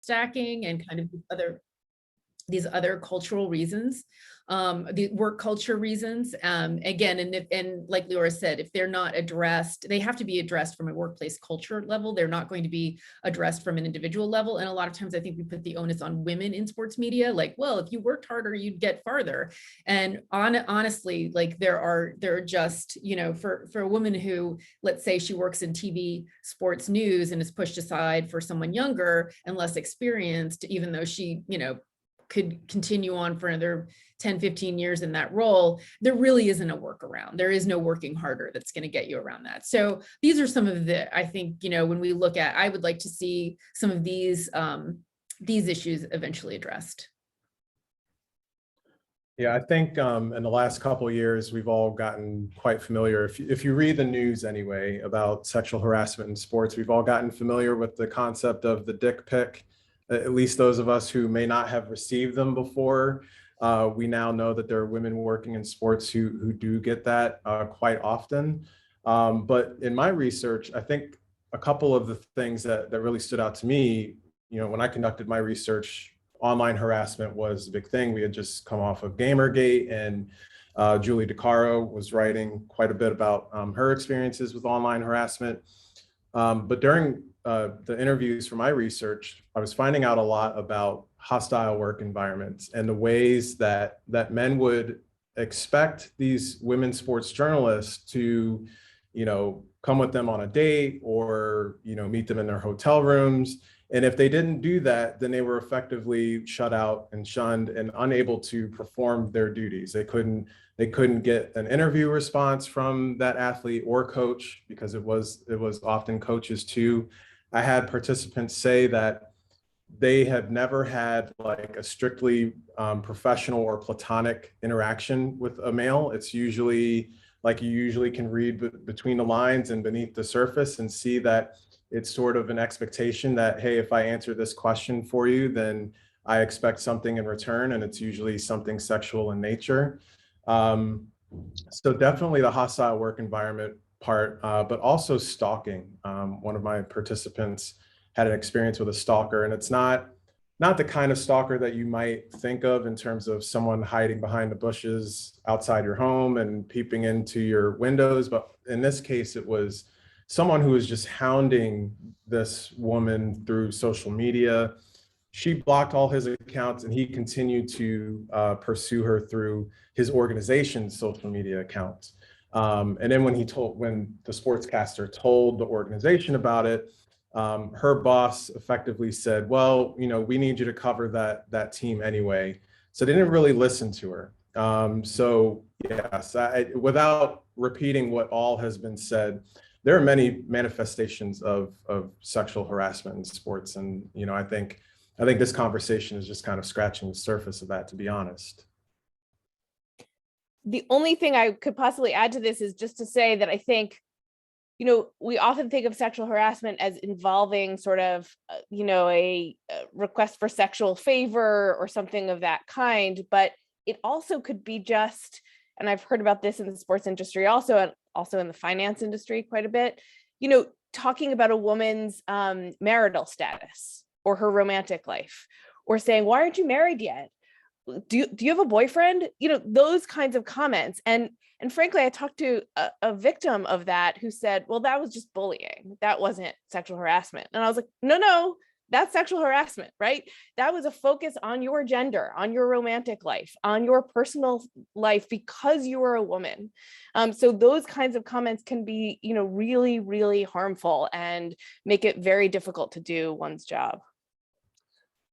stacking and kind of these other cultural reasons, the work culture reasons. Again, and like Leora said, if they're not addressed, they have to be addressed from a workplace culture level. They're not going to be addressed from an individual level. And a lot of times I think we put the onus on women in sports media, like, well, if you worked harder, you'd get farther. And honestly, like there are just, you know, for a woman who, let's say she works in TV sports news and is pushed aside for someone younger and less experienced, even though she, you know, could continue on for another 10, 15 years in that role, there really isn't a workaround. There is no working harder that's going to get you around that. So these are some of the, I think, you know, when we look at, I would like to see some of these issues eventually addressed. Yeah, I think in the last couple of years, we've all gotten quite familiar. If you read the news anyway about sexual harassment in sports, we've all gotten familiar with the concept of the dick pic. At least those of us who may not have received them before, we now know that there are women working in sports who do get that quite often. But in my research, I think a couple of the things that really stood out to me, you know, when I conducted my research, online harassment was a big thing. We had just come off of Gamergate, and Julie DiCaro was writing quite a bit about her experiences with online harassment. But during the interviews for my research, I was finding out a lot about hostile work environments and the ways that men would expect these women sports journalists to, you know, come with them on a date or, you know, meet them in their hotel rooms. And if they didn't do that, then they were effectively shut out and shunned and unable to perform their duties. They couldn't get an interview response from that athlete or coach, because it was often coaches too. I had participants say that they had never had like a strictly professional or platonic interaction with a male. It's usually like you usually can read between the lines and beneath the surface and see that it's sort of an expectation that, hey, if I answer this question for you, then I expect something in return, and it's usually something sexual in nature. So definitely the hostile work environment part, but also stalking. One of my participants had an experience with a stalker, and it's not the kind of stalker that you might think of in terms of someone hiding behind the bushes outside your home and peeping into your windows. But in this case, it was someone who was just hounding this woman through social media. She blocked all his accounts, and he continued to pursue her through his organization's social media accounts. And then when the sportscaster told the organization about it, her boss effectively said, well, you know, we need you to cover that team anyway. So they didn't really listen to her. So yes, without repeating what all has been said, there are many manifestations of sexual harassment in sports. And, you know, I think this conversation is just kind of scratching the surface of that, to be honest. The only thing I could possibly add to this is just to say that I think, you know, we often think of sexual harassment as involving sort of, you know, a request for sexual favor or something of that kind, but it also could be just, and I've heard about this in the sports industry also, and also in the finance industry quite a bit, you know, talking about a woman's marital status or her romantic life, or saying, why aren't you married yet? Do you have a boyfriend? You know, those kinds of comments. And frankly, I talked to a victim of that who said, well, that was just bullying. That wasn't sexual harassment. And I was like, no, that's sexual harassment, right? That was a focus on your gender, on your romantic life, on your personal life, because you were a woman. So those kinds of comments can be, you know, really, really harmful and make it very difficult to do one's job.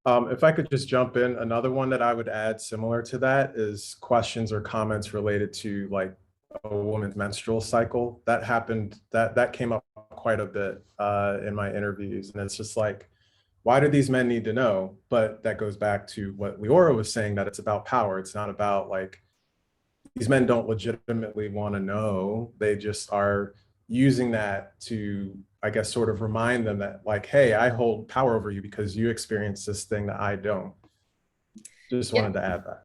If I could just jump in, another one that I would add similar to that is questions or comments related to like a woman's menstrual cycle. That happened, that came up quite a bit in my interviews. And it's just like, why do these men need to know? But that goes back to what Leora was saying, that it's about power. It's not about like, these men don't legitimately want to know. They just are using that to, I guess, sort of remind them that like, hey, I hold power over you because you experience this thing that I don't. Just wanted to add that.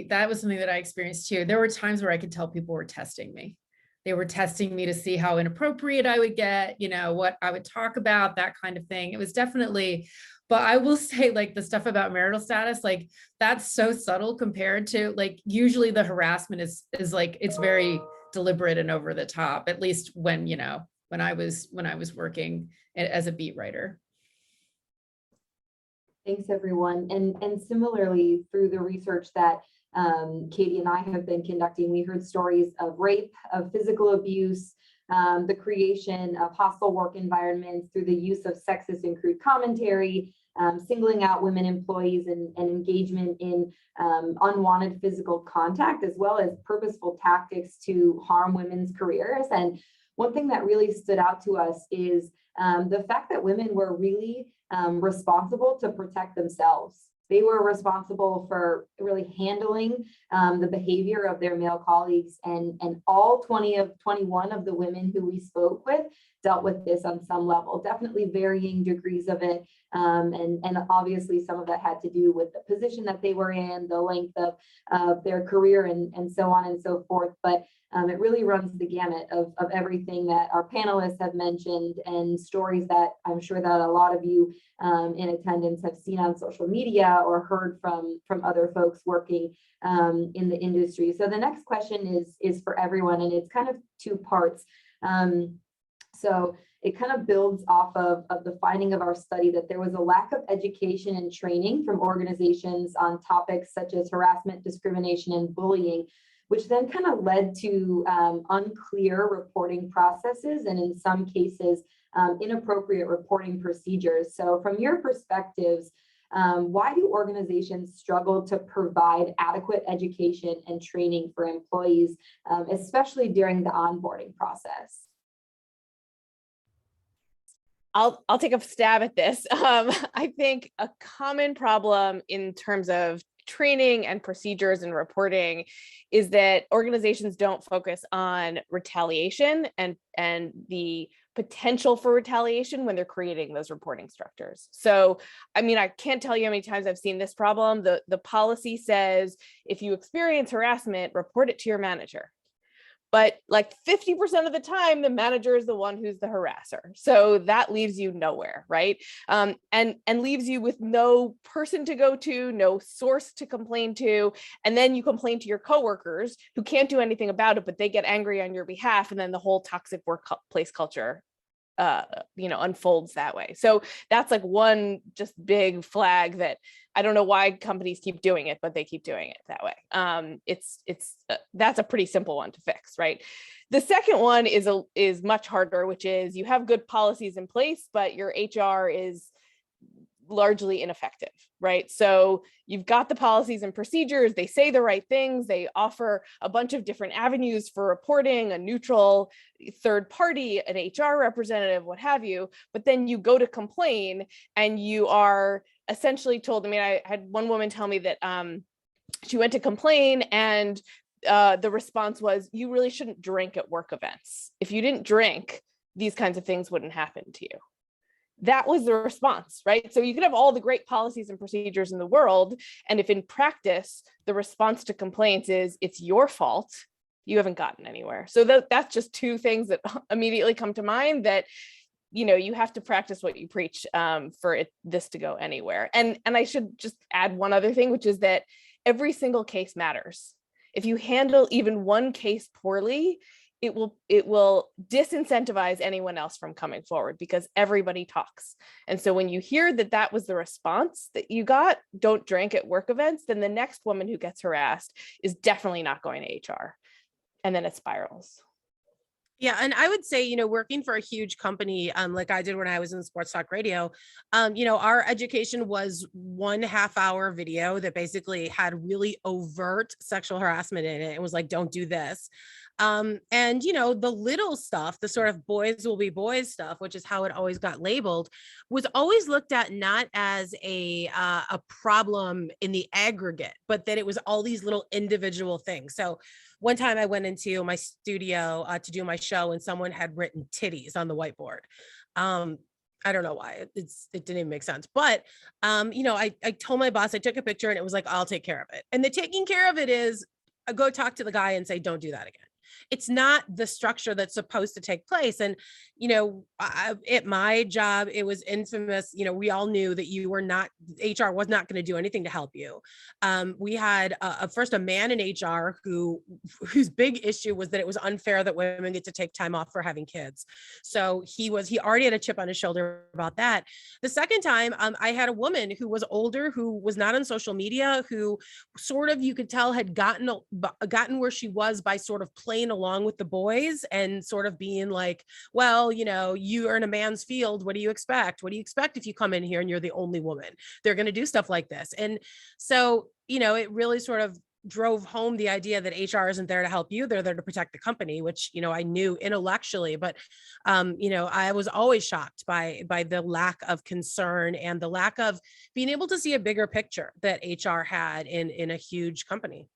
That was something that I experienced too. There were times where I could tell people were testing me. They were testing me to see how inappropriate I would get, you know, what I would talk about, that kind of thing. It was definitely But I will say, like, the stuff about marital status, like, that's so subtle compared to, like, usually the harassment is like, it's very deliberate and over the top, at least when, you know, when I was working as a beat writer. Thanks, everyone. And similarly, through the research that Katie and I have been conducting, we heard stories of rape, of physical abuse, the creation of hostile work environments through the use of sexist and crude commentary, singling out women employees and engagement in unwanted physical contact, as well as purposeful tactics to harm women's careers. And one thing that really stood out to us is the fact that women were really responsible to protect themselves. They were responsible for really handling the behavior of their male colleagues, and all 21 of the women who we spoke with dealt with this on some level, definitely varying degrees of it. And obviously some of that had to do with the position that they were in, the length of their career, and so on and so forth. But it really runs the gamut of everything that our panelists have mentioned, and stories that I'm sure that a lot of you in attendance have seen on social media or heard from other folks working in the industry. So the next question is for everyone, and it's kind of two parts. So it kind of builds off of the finding of our study that there was a lack of education and training from organizations on topics such as harassment, discrimination, and bullying, which then kind of led to unclear reporting processes, and in some cases, inappropriate reporting procedures. So from your perspectives, why do organizations struggle to provide adequate education and training for employees, especially during the onboarding process? I'll take a stab at this. I think a common problem in terms of training and procedures and reporting is that organizations don't focus on retaliation and the potential for retaliation when they're creating those reporting structures. So, I mean, I can't tell you how many times I've seen this problem. The policy says, if you experience harassment, report it to your manager. But like 50% of the time, the manager is the one who's the harasser. So that leaves you nowhere, right? And leaves you with no person to go to, no source to complain to. And then you complain to your coworkers who can't do anything about it, but they get angry on your behalf. And then the whole toxic workplace culture unfolds that way. So that's like one just big flag that I don't know why companies keep doing it, but they keep doing it that way. That's a pretty simple one to fix, right? The second one is much harder, which is you have good policies in place, but your HR is largely ineffective, right? So you've got the policies and procedures, they say the right things, they offer a bunch of different avenues for reporting, a neutral third party, an HR representative, what have you, but then you go to complain and you are essentially told, I mean, I had one woman tell me that she went to complain and the response was, you really shouldn't drink at work events. If you didn't drink, these kinds of things wouldn't happen to you. That was the response, right? So you could have all the great policies and procedures in the world, and if in practice, the response to complaints is, it's your fault, you haven't gotten anywhere. So that's just two things that immediately come to mind that, you know, you have to practice what you preach for this to go anywhere. And I should just add one other thing, which is that every single case matters. If you handle even one case poorly, it will disincentivize anyone else from coming forward because everybody talks. And so when you hear that was the response that you got, don't drink at work events, then the next woman who gets harassed is definitely not going to HR. And then it spirals. Yeah. And I would say, working for a huge company, like I did when I was in sports talk radio, our education was 1.5 hour video that basically had really overt sexual harassment in it. It was like, don't do this. And the little stuff, the sort of boys will be boys stuff, which is how it always got labeled, was always looked at not as a problem in the aggregate, but that it was all these little individual things. So one time I went into my studio to do my show and someone had written titties on the whiteboard. I don't know why it didn't even make sense, but I told my boss, I took a picture and it was like, I'll take care of it. And the taking care of it is I go talk to the guy and say, don't do that again. it's not the structure that's supposed to take place. And, you know, at my job, it was infamous. You know, we all knew that you were not, HR was not going to do anything to help you. We had first a man in HR whose big issue was that it was unfair that women get to take time off for having kids. So he already had a chip on his shoulder about that. The second time, I had a woman who was older, who was not on social media, who sort of, you could tell, had gotten where she was by sort of playing along with the boys and sort of being like, well, you know, you are in a man's field. What do you expect? What do you expect if you come in here and you're the only woman? They're going to do stuff like this. And so, you know, it really sort of drove home the idea that HR isn't there to help you. They're there to protect the company, which, you know, I knew intellectually, but, you know, I was always shocked by the lack of concern and the lack of being able to see a bigger picture that HR had in a huge company.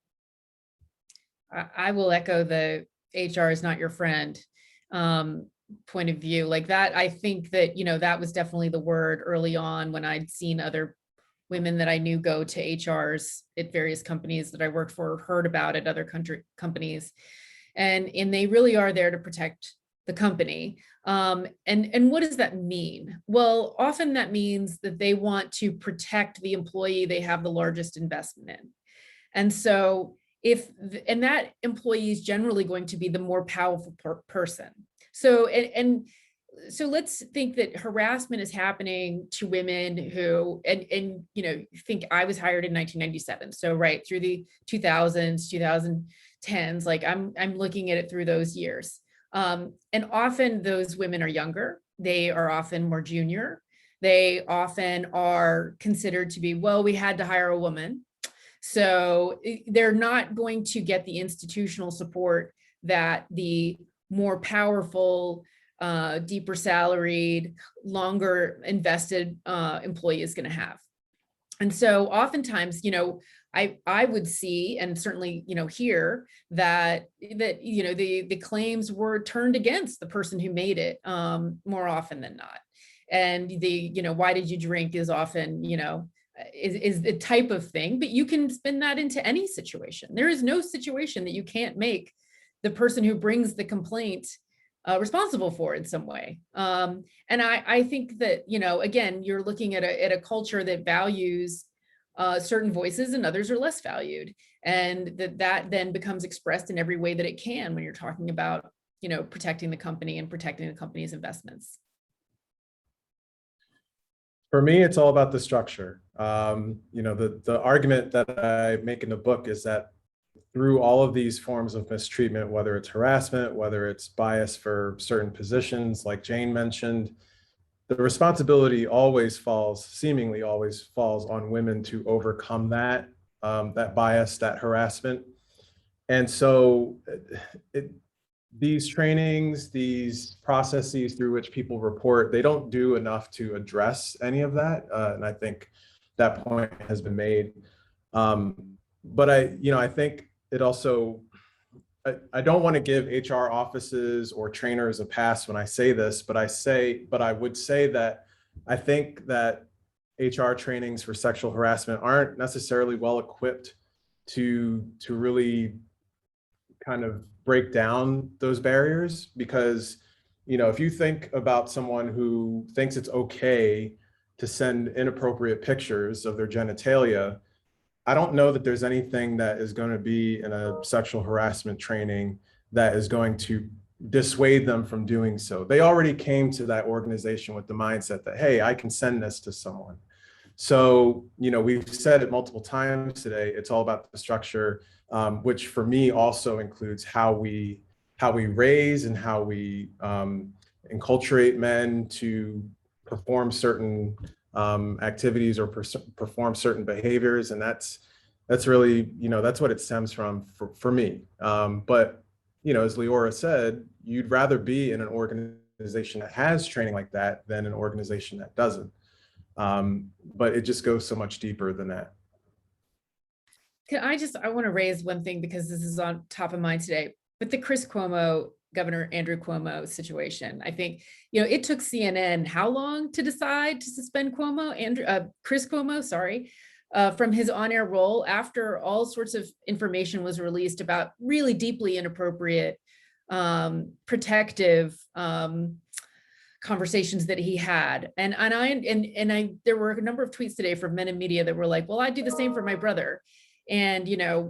I will echo the HR is not your friend point of view like that. I think that, you know, that was definitely the word early on when I'd seen other women that I knew go to HRs at various companies that I worked for, heard about at other companies. And they really are there to protect the company. And what does that mean? Well, often that means that they want to protect the employee they have the largest investment in. And so and that employee is generally going to be the more powerful person. So, so let's think that harassment is happening to women who, and you know, think I was hired in 1997. So right through the 2000s, 2010s, like I'm looking at it through those years. And often those women are younger. They are often more junior. They often are considered to be, well, we had to hire a woman. So they're not going to get the institutional support that the more powerful, deeper salaried, longer invested employee is going to have. And so oftentimes, you know, I would see, and certainly, you know, hear that you know, the claims were turned against the person who made it more often than not. And you know, why did you drink is often, you know, is the type of thing, but you can spin that into any situation. There is no situation that you can't make the person who brings the complaint responsible for in some way. And I think that, you know, again, you're looking at a culture that values certain voices and others are less valued. And that then becomes expressed in every way that it can when you're talking about, you know, protecting the company and protecting the company's investments. For me, it's all about the structure. You know, the argument that I make in the book is that through all of these forms of mistreatment, whether it's harassment, whether it's bias for certain positions, like Jane mentioned, the responsibility seemingly always falls on women to overcome that bias, that harassment. And so these trainings, these processes through which people report, they don't do enough to address any of that. And I think that point has been made. But I think it also, I don't want to give HR offices or trainers a pass when I say this, but I would say that I think that HR trainings for sexual harassment aren't necessarily well equipped to really kind of break down those barriers, because, you know, if you think about someone who thinks it's okay to send inappropriate pictures of their genitalia, I don't know that there's anything that is going to be in a sexual harassment training that is going to dissuade them from doing so. They already came to that organization with the mindset that, hey, I can send this to someone. So, you know, we've said it multiple times today, it's all about the structure, which for me also includes how we raise and how we enculturate men to perform certain activities or perform certain behaviors. And that's really, you know, that's what it stems from for me. But, you know, as Leora said, you'd rather be in an organization that has training like that than an organization that doesn't. But it just goes so much deeper than that. I want to raise one thing because this is on top of mind today, but the Governor Andrew Cuomo situation. I think, you know, it took CNN how long to decide to suspend Chris Cuomo, from his on-air role after all sorts of information was released about really deeply inappropriate protective conversations that he had. And I there were a number of tweets today from men in media that were like, well, I do the same for my brother. And, you know,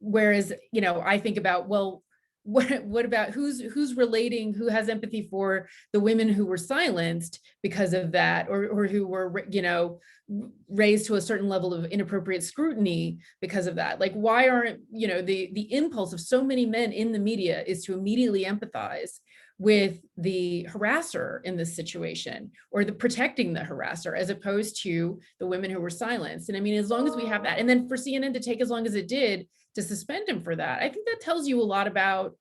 whereas, you know, I think about, well, what about who's relating, who has empathy for the women who were silenced because of that, or who were, you know, raised to a certain level of inappropriate scrutiny because of that? Like, why aren't, you know, the impulse of so many men in the media is to immediately empathize with the harasser in this situation, or the protecting the harasser, as opposed to the women who were silenced. And I mean, as long as we have that, and then for CNN to take as long as it did to suspend him for that, I think that tells you a lot about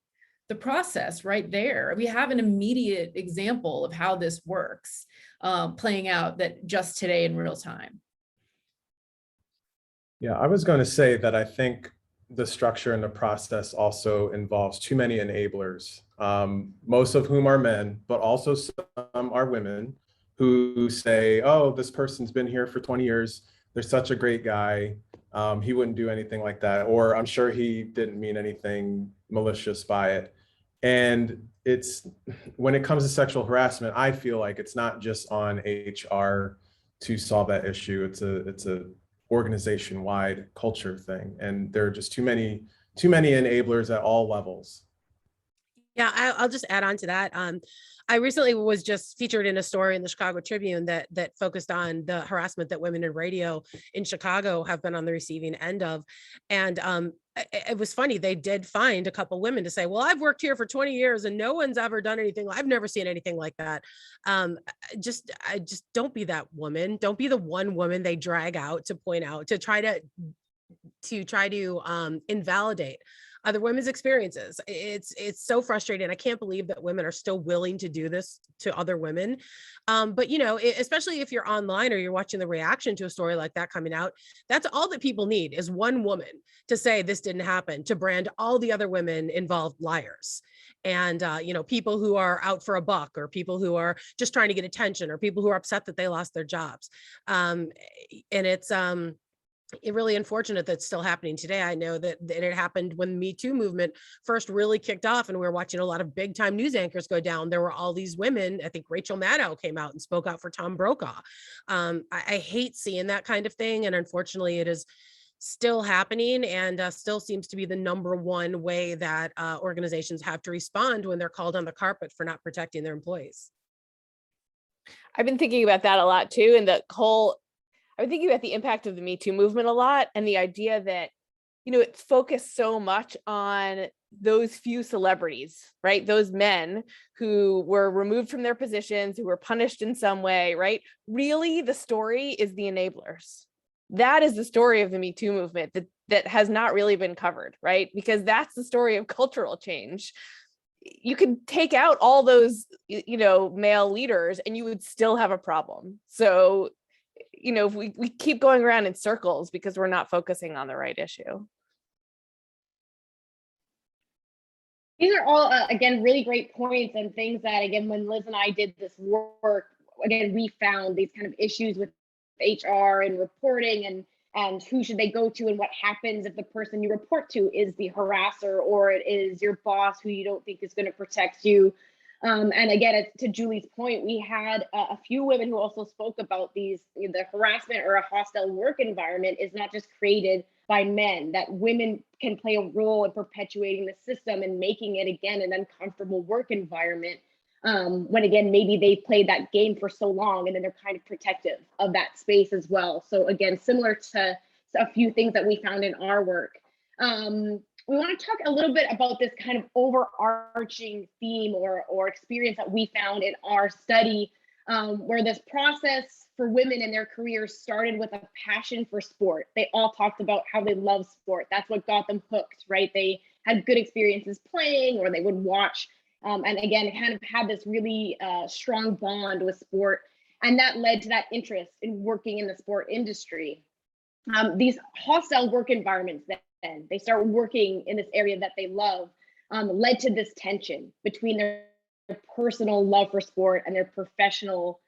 the process right there. We have an immediate example of how this works playing out, that just today in real time. Yeah, I was going to say that I think the structure and the process also involves too many enablers, most of whom are men, but also some are women who say, oh, this person's been here for 20 years. They're such a great guy. He wouldn't do anything like that. Or I'm sure he didn't mean anything malicious by it. And it's, when it comes to sexual harassment, I feel like it's not just on HR to solve that issue. It's a organization-wide culture thing, and there are just too many enablers at all levels. Yeah, I'll just add on to that. I recently was just featured in a story in the Chicago Tribune that focused on the harassment that women in radio in Chicago have been on the receiving end of. And it was funny. They did find a couple women to say, well, I've worked here for 20 years and no one's ever done anything. I've never seen anything like that. I just don't be that woman. Don't be the one woman they drag out to point out, to try to invalidate other women's experiences. It's so frustrating. I can't believe that women are still willing to do this to other women. But, you know, especially if you're online or you're watching the reaction to a story like that coming out, that's all that people need, is one woman to say this didn't happen, to brand all the other women involved liars. And, you know, people who are out for a buck, or people who are just trying to get attention, or people who are upset that they lost their jobs. And it's really unfortunate that's still happening today. I know that it happened when the Me Too movement first really kicked off, and we were watching a lot of big time news anchors go down. There were all these women. I think Rachel Maddow came out and spoke out for Tom Brokaw. I hate seeing that kind of thing. And unfortunately, it is still happening, and still seems to be the number one way that organizations have to respond when they're called on the carpet for not protecting their employees. I've been thinking about that a lot too. And I've been thinking about the impact of the Me Too movement a lot, and the idea that, you know, it's focused so much on those few celebrities, right? Those men who were removed from their positions, who were punished in some way, right? Really, the story is the enablers. That is the story of the Me Too movement that has not really been covered, right? Because that's the story of cultural change. You could take out all those, you know, male leaders and you would still have a problem. So, you know, we keep going around in circles because we're not focusing on the right issue. These are all, again, really great points, and things that, again, when Liz and I did this work, again, we found these kind of issues with HR and reporting, and who should they go to, and what happens if the person you report to is the harasser, or it is your boss who you don't think is going to protect you. And again, to Julie's point, we had a few women who also spoke about the harassment or a hostile work environment is not just created by men, that women can play a role in perpetuating the system and making it, again, an uncomfortable work environment. When, again, maybe they played that game for so long, and then they're kind of protective of that space as well. So again, similar to a few things that we found in our work. We want to talk a little bit about this kind of overarching theme or experience that we found in our study, where this process for women in their careers started with a passion for sport. They all talked about how they love sport. That's what got them hooked, right? They had good experiences playing, or they would watch, and again, kind of had this really strong bond with sport. And that led to that interest in working in the sport industry. These hostile work environments that they start working in this area that they love, led to this tension between their personal love for sport and their professional,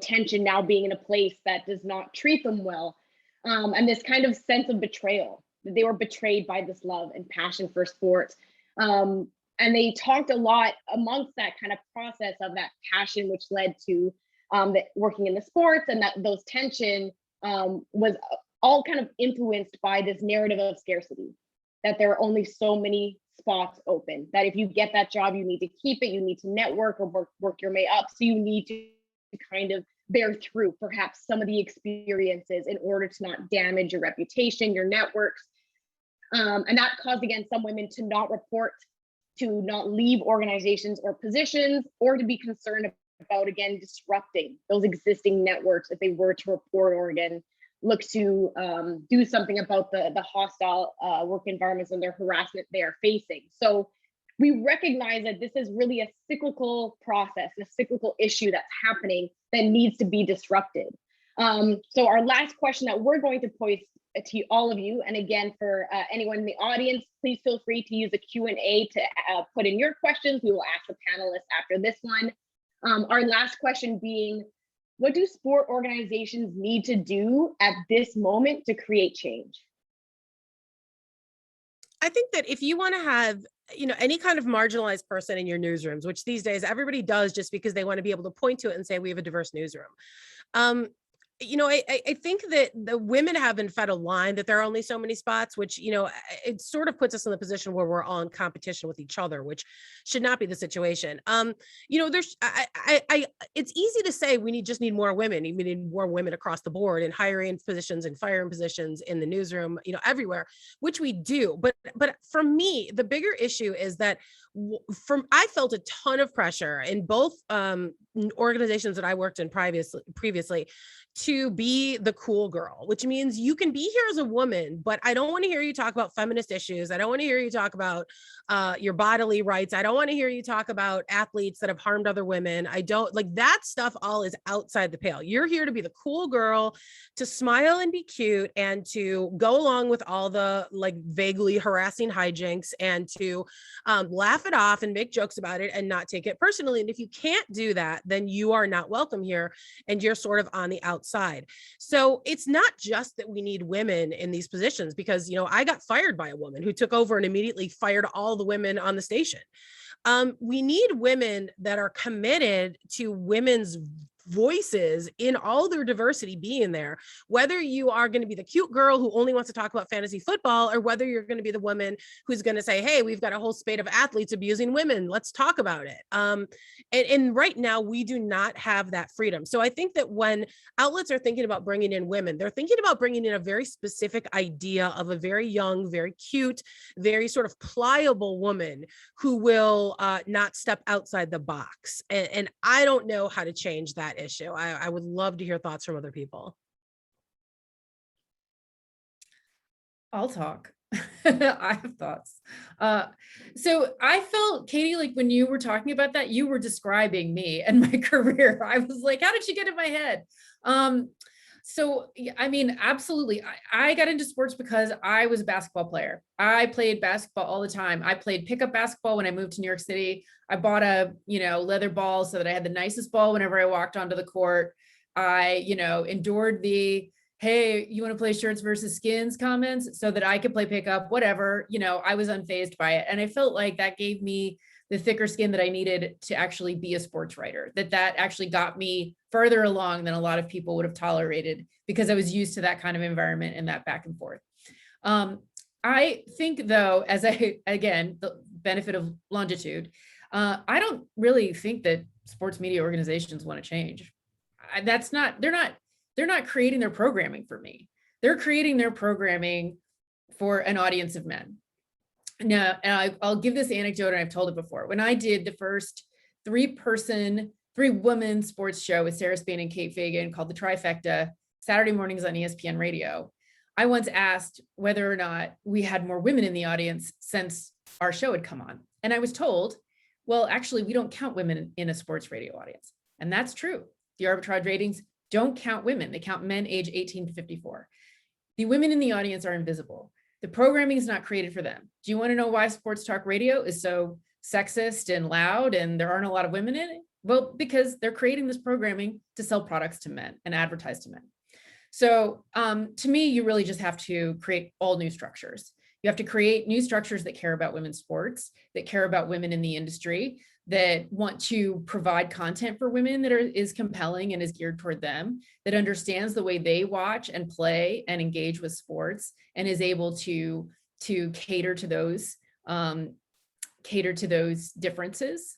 tension now being in a place that does not treat them well. And this kind of sense of betrayal, that they were betrayed by this love and passion for sport. And they talked a lot amongst that kind of process of that passion, which led to working in the sports, and that those tension was all kind of influenced by this narrative of scarcity, that there are only so many spots open, that if you get that job, you need to keep it, you need to network or work your way up. So you need to kind of bear through perhaps some of the experiences in order to not damage your reputation, your networks. And that caused, again, some women to not report, to not leave organizations or positions, or to be concerned about, again, disrupting those existing networks if they were to report or, again, look to do something about the hostile work environments and their harassment they are facing. So we recognize that this is really a cyclical process, a cyclical issue that's happening that needs to be disrupted. So our last question that we're going to pose to all of you, and again, for anyone in the audience, please feel free to use the Q&A to put in your questions. We will ask the panelists after this one. Our last question being, what do sport organizations need to do at this moment to create change? I think that if you want to have, any kind of marginalized person in your newsrooms, which these days everybody does just because they want to be able to point to it and say, we have a diverse newsroom. I think that the women have been fed a line that there are only so many spots, which, it sort of puts us in the position where we're all in competition with each other, which should not be the situation. It's easy to say we just need more women. We need more women across the board in hiring positions and firing positions in the newsroom, everywhere, which we do. But for me, the bigger issue is that I felt a ton of pressure in both organizations that I worked in previously to be the cool girl, which means you can be here as a woman, but I don't want to hear you talk about feminist issues. I don't want to hear you talk about your bodily rights. I don't want to hear you talk about athletes that have harmed other women. I don't like that stuff. All is outside the pale. You're here to be the cool girl, to smile and be cute, and to go along with all the like vaguely harassing hijinks, and to laugh it off and make jokes about it and not take it personally. And if you can't do that, then you are not welcome here, and you're sort of on the outside. So it's not just that we need women in these positions, because, I got fired by a woman who took over and immediately fired all the women on the station. We need women that are committed to women's voices in all their diversity being there, whether you are going to be the cute girl who only wants to talk about fantasy football, or whether you're going to be the woman who's going to say, hey, we've got a whole spate of athletes abusing women, let's talk about it. And right now we do not have that freedom. So I think that when outlets are thinking about bringing in women, they're thinking about bringing in a very specific idea of a very young, very cute, very sort of pliable woman who will not step outside the box. And I don't know how to change that issue. I would love to hear thoughts from other people. I'll talk. I have thoughts. So I felt, Katie, like when you were talking about that, you were describing me and my career. I was like, how did she get in my head? So, I mean, absolutely. I got into sports because I was a basketball player. I played basketball all the time. I played pickup basketball when I moved to New York City. I bought a, leather ball so that I had the nicest ball whenever I walked onto the court. I, endured the, hey, you want to play shirts versus skins comments so that I could play pickup, whatever, I was unfazed by it. And I felt like that gave me the thicker skin that I needed to actually be a sports writer, that actually got me further along than a lot of people would have tolerated, because I was used to that kind of environment and that back and forth. I think though, again, the benefit of longitude, I don't really think that sports media organizations want to change. They're not creating their programming for me. They're creating their programming for an audience of men. Now, and I'll give this anecdote, and I've told it before. When I did the first three-woman sports show with Sarah Spain and Kate Fagan called The Trifecta, Saturday mornings on ESPN Radio, I once asked whether or not we had more women in the audience since our show had come on. And I was told, well, actually, we don't count women in a sports radio audience. And that's true. The arbitrage ratings don't count women. They count men age 18 to 54. The women in the audience are invisible. The programming is not created for them. Do you want to know why sports talk radio is so sexist and loud and there aren't a lot of women in it? Well, because they're creating this programming to sell products to men and advertise to men. So to me, you really just have to create all new structures. You have to create new structures that care about women's sports, that care about women in the industry, that want to provide content for women that is compelling and is geared toward them, that understands the way they watch and play and engage with sports, and is able to cater to those differences.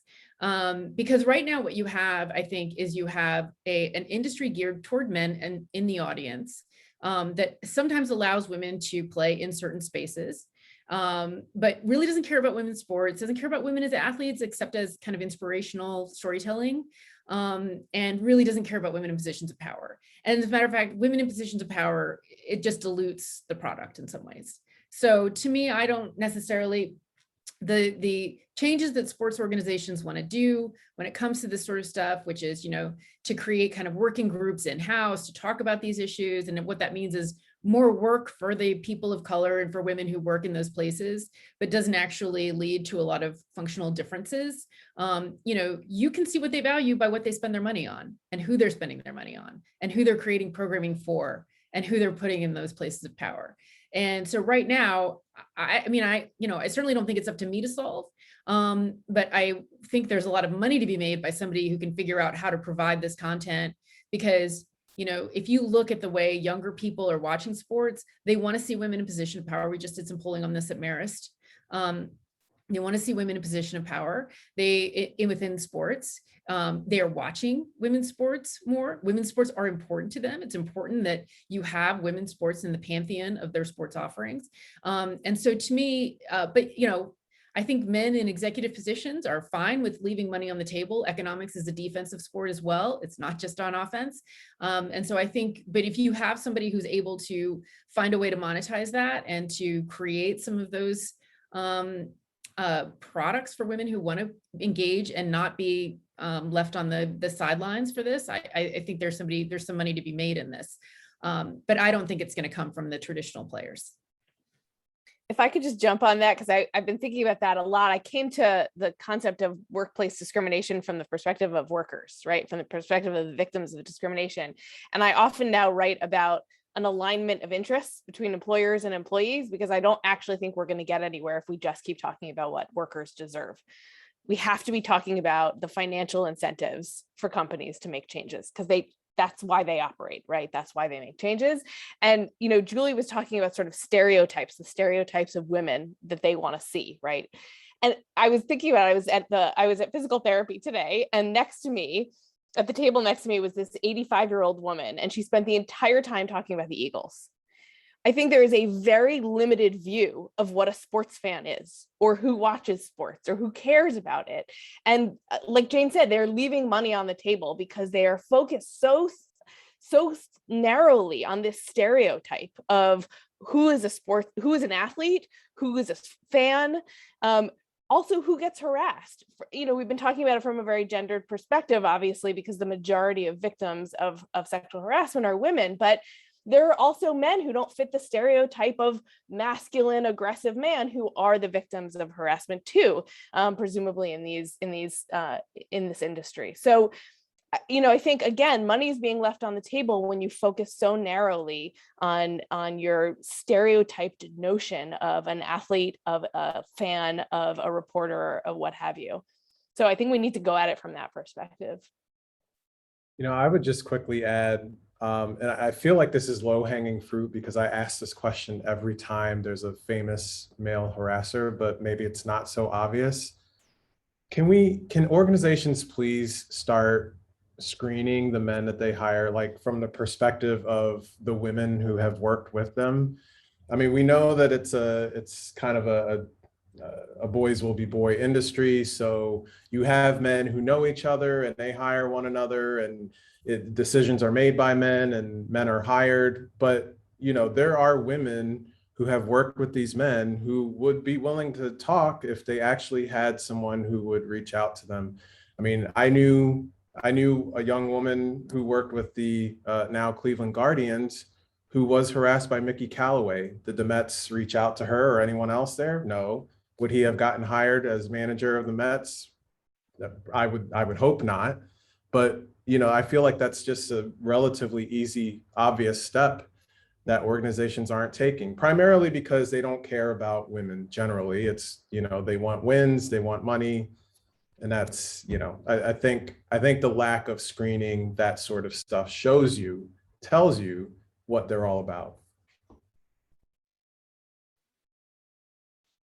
Because right now what you have, I think, is you have an industry geared toward men and in the audience that sometimes allows women to play in certain spaces, but really doesn't care about women's sports, doesn't care about women as athletes, except as kind of inspirational storytelling, and really doesn't care about women in positions of power. And as a matter of fact, women in positions of power, it just dilutes the product in some ways. So to me, I don't necessarily, the changes that sports organizations want to do when it comes to this sort of stuff, which is, to create kind of working groups in-house to talk about these issues. And what that means is more work for the people of color and for women who work in those places, but doesn't actually lead to a lot of functional differences. You can see what they value by what they spend their money on and who they're spending their money on and who they're creating programming for and who they're putting in those places of power. And so right now, I certainly don't think it's up to me to solve, but I think there's a lot of money to be made by somebody who can figure out how to provide this content. Because, if you look at the way younger people are watching sports, they want to see women in position of power. We just did some polling on this at Marist. They want to see women in position of power. Within sports, they are watching women's sports more. Women's sports are important to them. It's important that you have women's sports in the pantheon of their sports offerings. And so to me, I think men in executive positions are fine with leaving money on the table. Economics is a defensive sport as well. It's not just on offense. And so I think, but if you have somebody who's able to find a way to monetize that and to create some of those products for women who want to engage and not be left on the sidelines for this, I think there's some money to be made in this. But I don't think it's going to come from the traditional players. If I could just jump on that, because I've been thinking about that a lot. I came to the concept of workplace discrimination from the perspective of workers, right? From the perspective of the victims of discrimination. And I often now write about an alignment of interests between employers and employees, because I don't actually think we're going to get anywhere if we just keep talking about what workers deserve. We have to be talking about the financial incentives for companies to make changes, because that's why they operate, right? That's why they make changes. And, Julie was talking about sort of stereotypes, the stereotypes of women that they want to see, right? And I was thinking about, I was at physical therapy today, and next to me, at the table next to me, was this 85-year-old woman, and she spent the entire time talking about the Eagles. I think there is a very limited view of what a sports fan is, or who watches sports, or who cares about it. And like Jane said, they're leaving money on the table because they are focused so narrowly on this stereotype of who is an athlete, who is a fan, also who gets harassed. We've been talking about it from a very gendered perspective, obviously, because the majority of victims of sexual harassment are women, but there are also men who don't fit the stereotype of masculine, aggressive man who are the victims of harassment too, presumably in this industry. So, I think, again, money is being left on the table when you focus so narrowly on your stereotyped notion of an athlete, of a fan, of a reporter, of what have you. So I think we need to go at it from that perspective. I would just quickly add, and I feel like this is low-hanging fruit because I ask this question every time there's a famous male harasser, but maybe it's not so obvious. Can organizations please start screening the men that they hire, like from the perspective of the women who have worked with them? I mean, we know that it's kind of a boys will be boy industry. So you have men who know each other and they hire one another, and decisions are made by men and men are hired. But, there are women who have worked with these men who would be willing to talk if they actually had someone who would reach out to them. I mean, I knew a young woman who worked with the now Cleveland Guardians who was harassed by Mickey Callaway. Did the Mets reach out to her or anyone else there? No. Would he have gotten hired as manager of the Mets? I would hope not. But, I feel like that's just a relatively easy, obvious step that organizations aren't taking, primarily because they don't care about women generally. It's, you know, they want wins, they want money. And that's, you know, I think the lack of screening that sort of stuff tells you what they're all about.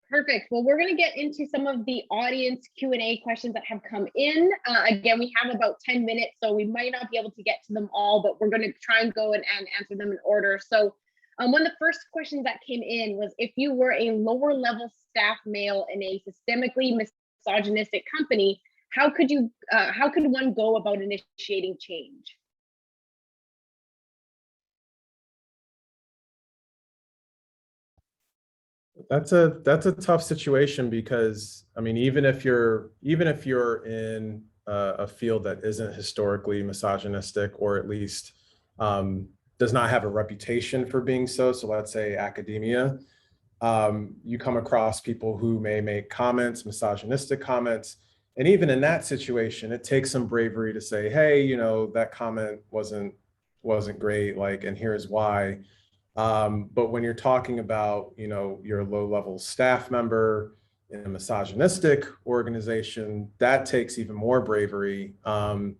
Perfect. Well, we're going to get into some of the audience Q&A questions that have come in. Again, we have about 10 minutes, so we might not be able to get to them all, but we're going to try and go and answer them in order. So one of the first questions that came in was, if you were a lower level staff male in a systemically misogynistic company, how could one go about initiating change? That's a tough situation, because I mean, even if you're in a field that isn't historically misogynistic, or at least does not have a reputation for being so let's say academia, you come across people who may make comments, misogynistic comments. And even in that situation, it takes some bravery to say, hey, you know, that comment wasn't great, like, and here's why. But when you're talking about, you know, your low-level staff member in a misogynistic organization, that takes even more bravery. And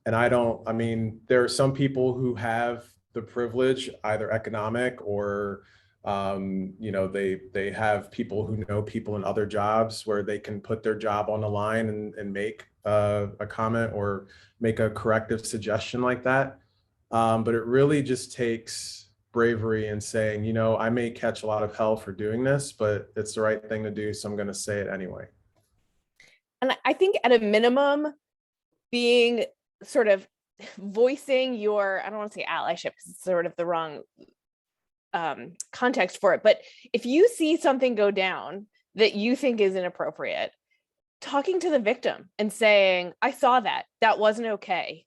I mean, there are some people who have the privilege, either economic or, you know, they have people who know people in other jobs where they can put their job on the line and make a comment or make a corrective suggestion like that. But it really just takes bravery and saying, you know, I may catch a lot of hell for doing this, but it's the right thing to do, so I'm going to say it anyway. And I think at a minimum, being sort of voicing your, I don't want to say allyship because it's sort of the wrong context for it, but if you see something go down that you think is inappropriate, talking to the victim and saying, I saw that wasn't okay.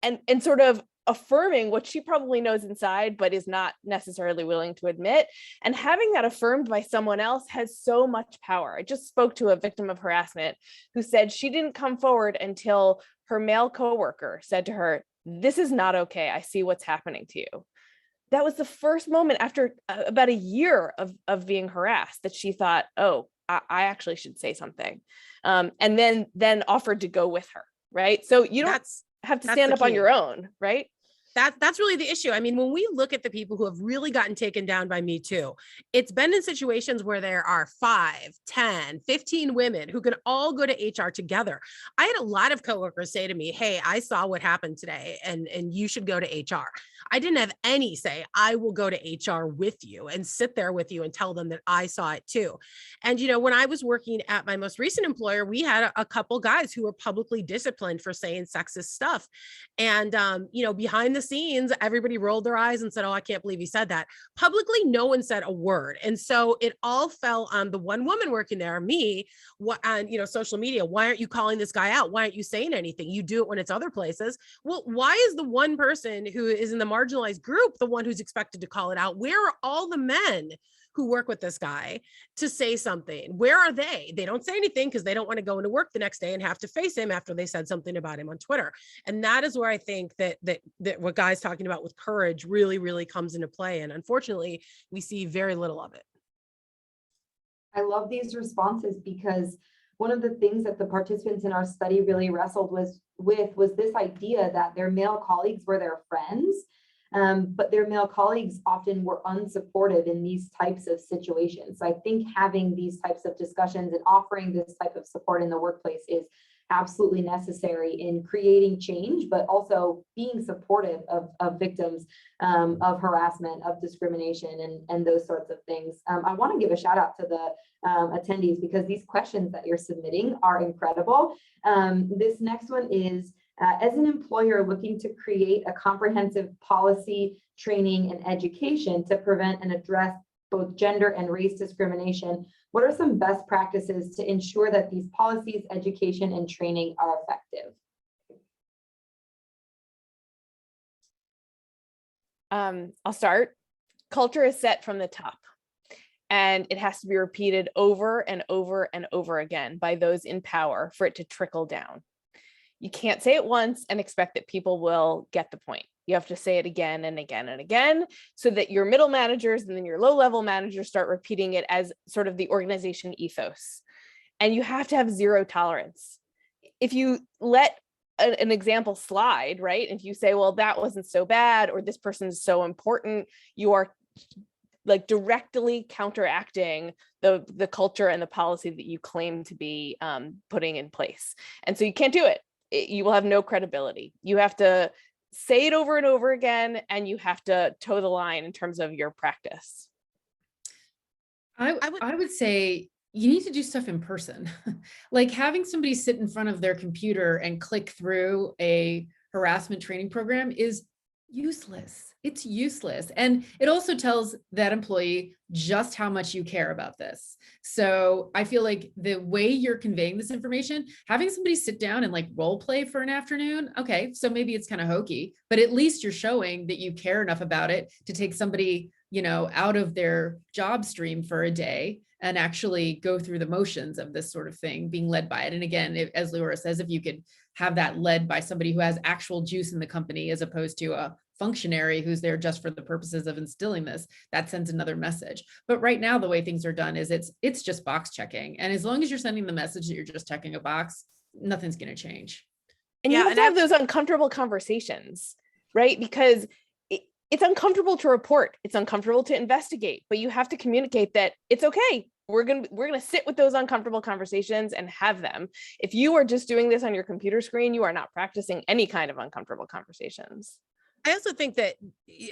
And sort of affirming what she probably knows inside, but is not necessarily willing to admit. And having that affirmed by someone else has so much power. I just spoke to a victim of harassment who said she didn't come forward until her male coworker said to her, this is not okay. I see what's happening to you. That was the first moment after about a year of being harassed that she thought, oh, I actually should say something. And then offered to go with her, right? So you don't have to stand up on your own, right? That's really the issue. I mean, when we look at the people who have really gotten taken down by Me Too, it's been in situations where there are 5, 10, 15 women who can all go to HR together. I had a lot of coworkers say to me, hey, I saw what happened today and you should go to HR. I didn't have any say, I will go to HR with you and sit there with you and tell them that I saw it too. And, you know, when I was working at my most recent employer, we had a couple guys who were publicly disciplined for saying sexist stuff. And, you know, behind the scenes, everybody rolled their eyes and said, oh, I can't believe he said that. Publicly, no one said a word. And so it all fell on the one woman working there, me, on, you know, social media. Why aren't you calling this guy out? Why aren't you saying anything? You do it when it's other places. Well, why is the one person who is in the marginalized group the one who's expected to call it out? Where are all the men who work with this guy to say something? Where are they? They don't say anything because they don't want to go into work the next day and have to face him after they said something about him on Twitter. And that is where I think that what Guy's talking about with courage really, really comes into play. And unfortunately, we see very little of it. I love these responses, because one of the things that the participants in our study really wrestled with was this idea that their male colleagues were their friends. But their male colleagues often were unsupportive in these types of situations. So I think having these types of discussions and offering this type of support in the workplace is absolutely necessary in creating change, but also being supportive of victims of harassment, of discrimination, and those sorts of things. I want to give a shout out to the attendees, because these questions that you're submitting are incredible. This next one is, as an employer looking to create a comprehensive policy, training, and education to prevent and address both gender and race discrimination, what are some best practices to ensure that these policies, education, and training are effective? I'll start. Culture is set from the top, and it has to be repeated over and over and over again by those in power for it to trickle down. You can't say it once and expect that people will get the point. You have to say it again and again and again, so that your middle managers and then your low level managers start repeating it as sort of the organization ethos. And you have to have zero tolerance. If you let an example slide, right? If you say, well, that wasn't so bad, or this person is so important, you are like directly counteracting the culture and the policy that you claim to be putting in place. And so you can't do it. You will have no credibility. You have to say it over and over again, and you have to toe the line in terms of your practice. I would say you need to do stuff in person. Like having somebody sit in front of their computer and click through a harassment training program is useless. It's useless. And it also tells that employee just how much you care about this. So I feel like the way you're conveying this information, having somebody sit down and like role play for an afternoon, okay, so maybe it's kind of hokey, but at least you're showing that you care enough about it to take somebody, you know, out of their job stream for a day and actually go through the motions of this sort of thing, being led by it. And again, as Leora says, if you could have that led by somebody who has actual juice in the company, as opposed to a functionary who's there just for the purposes of instilling this, that sends another message. But right now, the way things are done is it's just box checking. And as long as you're sending the message that you're just checking a box, nothing's going to change. And you have to have those uncomfortable conversations, right? Because it's uncomfortable to report, it's uncomfortable to investigate, but you have to communicate that it's okay. We're gonna sit with those uncomfortable conversations and have them. If you are just doing this on your computer screen, you are not practicing any kind of uncomfortable conversations. I also think that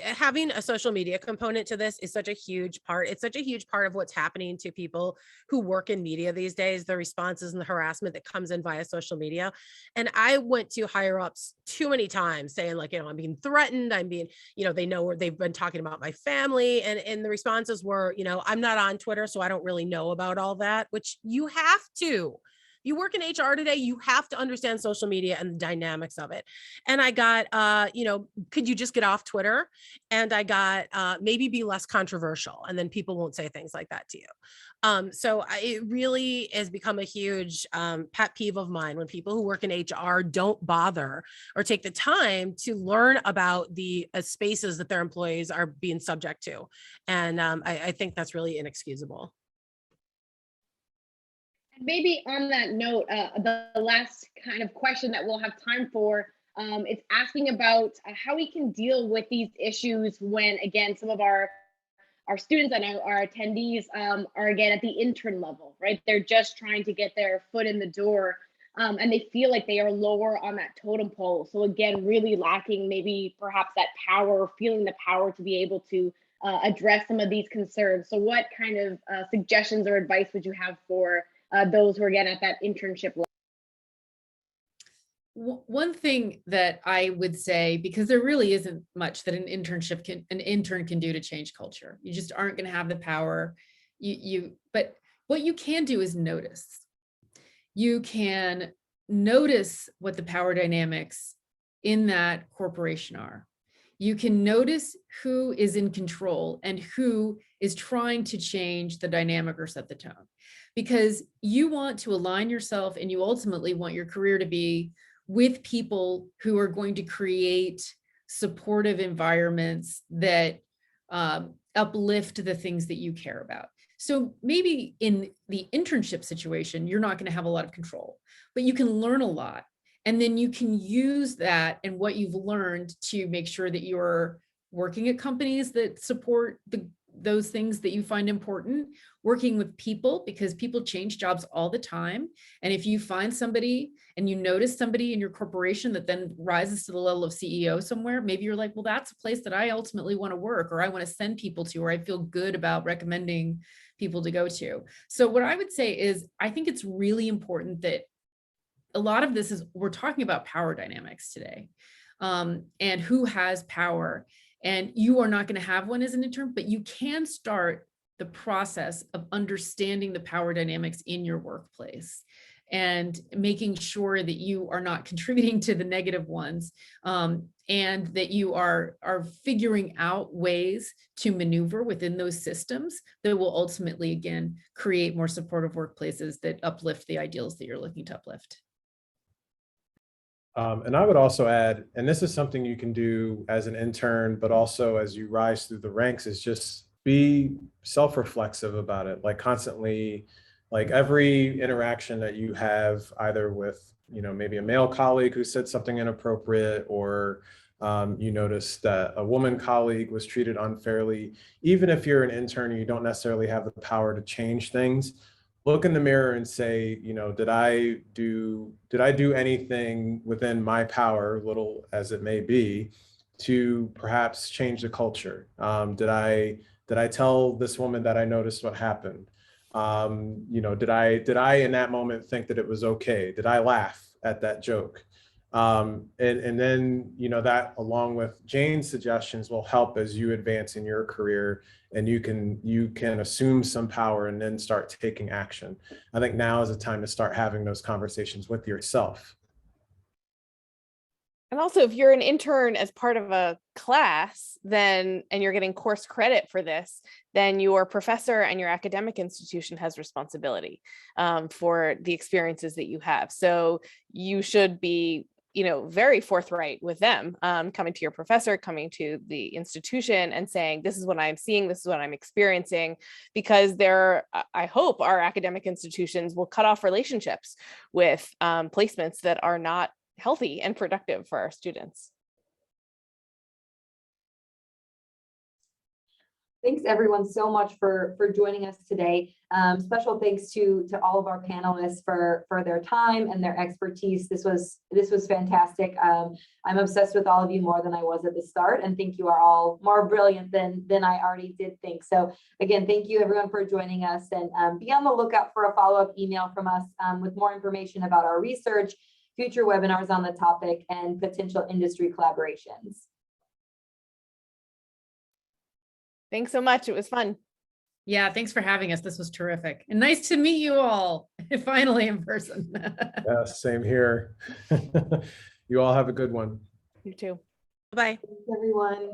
having a social media component to this is such a huge part. It's such a huge part of what's happening to people who work in media these days, the responses and the harassment that comes in via social media. And I went to higher ups too many times saying like, you know, I'm being threatened. I'm being, you know, they know where they've been talking about my family. And the responses were, you know, I'm not on Twitter, so I don't really know about all that, which you have to. You work in HR today, you have to understand social media and the dynamics of it. And I got, you know, could you just get off Twitter? And I got, maybe be less controversial, and then people won't say things like that to you. So it really has become a huge pet peeve of mine when people who work in HR don't bother or take the time to learn about the spaces that their employees are being subject to. And I think that's really inexcusable. Maybe on that note, the last kind of question that we'll have time for, it's asking about how we can deal with these issues when, again, some of our students and our attendees are again at the intern level, right? They're just trying to get their foot in the door, and they feel like they are lower on that totem pole. So again, really lacking maybe perhaps that power, feeling the power to be able to address some of these concerns. So what kind of suggestions or advice would you have for those who are again at that internship level? One thing that I would say, because there really isn't much that an intern can do to change culture. You just aren't going to have the power. But what you can do is notice. You can notice what the power dynamics in that corporation are. You can notice who is in control and who is trying to change the dynamic or set the tone. Because you want to align yourself, and you ultimately want your career to be with people who are going to create supportive environments that uplift the things that you care about. So maybe in the internship situation, you're not going to have a lot of control, but you can learn a lot. And then you can use that and what you've learned to make sure that you're working at companies that support those things that you find important, working with people, because people change jobs all the time. And if you find somebody and you notice somebody in your corporation that then rises to the level of CEO somewhere, maybe you're like, well, that's a place that I ultimately want to work, or I want to send people to, or I feel good about recommending people to go to. So what I would say is, I think it's really important that a lot of this is, we're talking about power dynamics today, and who has power. And you are not going to have one as an intern, but you can start the process of understanding the power dynamics in your workplace and making sure that you are not contributing to the negative ones, and that you are figuring out ways to maneuver within those systems that will ultimately, again, create more supportive workplaces that uplift the ideals that you're looking to uplift. And I would also add, and this is something you can do as an intern, but also as you rise through the ranks, is just be self-reflexive about it. Like constantly, like every interaction that you have either with, maybe a male colleague who said something inappropriate, or you notice that a woman colleague was treated unfairly. Even if you're an intern, you don't necessarily have the power to change things. Look in the mirror and say, did I do anything within my power, little as it may be, to perhaps change the culture? Did I tell this woman that I noticed what happened? Did I in that moment think that it was okay? Did I laugh at that joke? And then, that along with Jane's suggestions will help as you advance in your career, and you can assume some power and then start taking action. I think now is the time to start having those conversations with yourself. And also, if you're an intern as part of a class, and you're getting course credit for this, then your professor and your academic institution has responsibility for the experiences that you have. So you should be, very forthright with them, coming to your professor, coming to the institution and saying, this is what I'm seeing, this is what I'm experiencing, because I hope our academic institutions will cut off relationships with placements that are not healthy and productive for our students. Thanks everyone so much for joining us today. Special thanks to all of our panelists for their time and their expertise. This was fantastic. I'm obsessed with all of you more than I was at the start, and think you are all more brilliant than I already did think. So again, thank you everyone for joining us, and be on the lookout for a follow-up email from us with more information about our research, future webinars on the topic, and potential industry collaborations. Thanks so much. It was fun. Yeah, thanks for having us. This was terrific. And nice to meet you all, finally in person. Yeah, same here. You all have a good one. You too. Bye. Thanks everyone.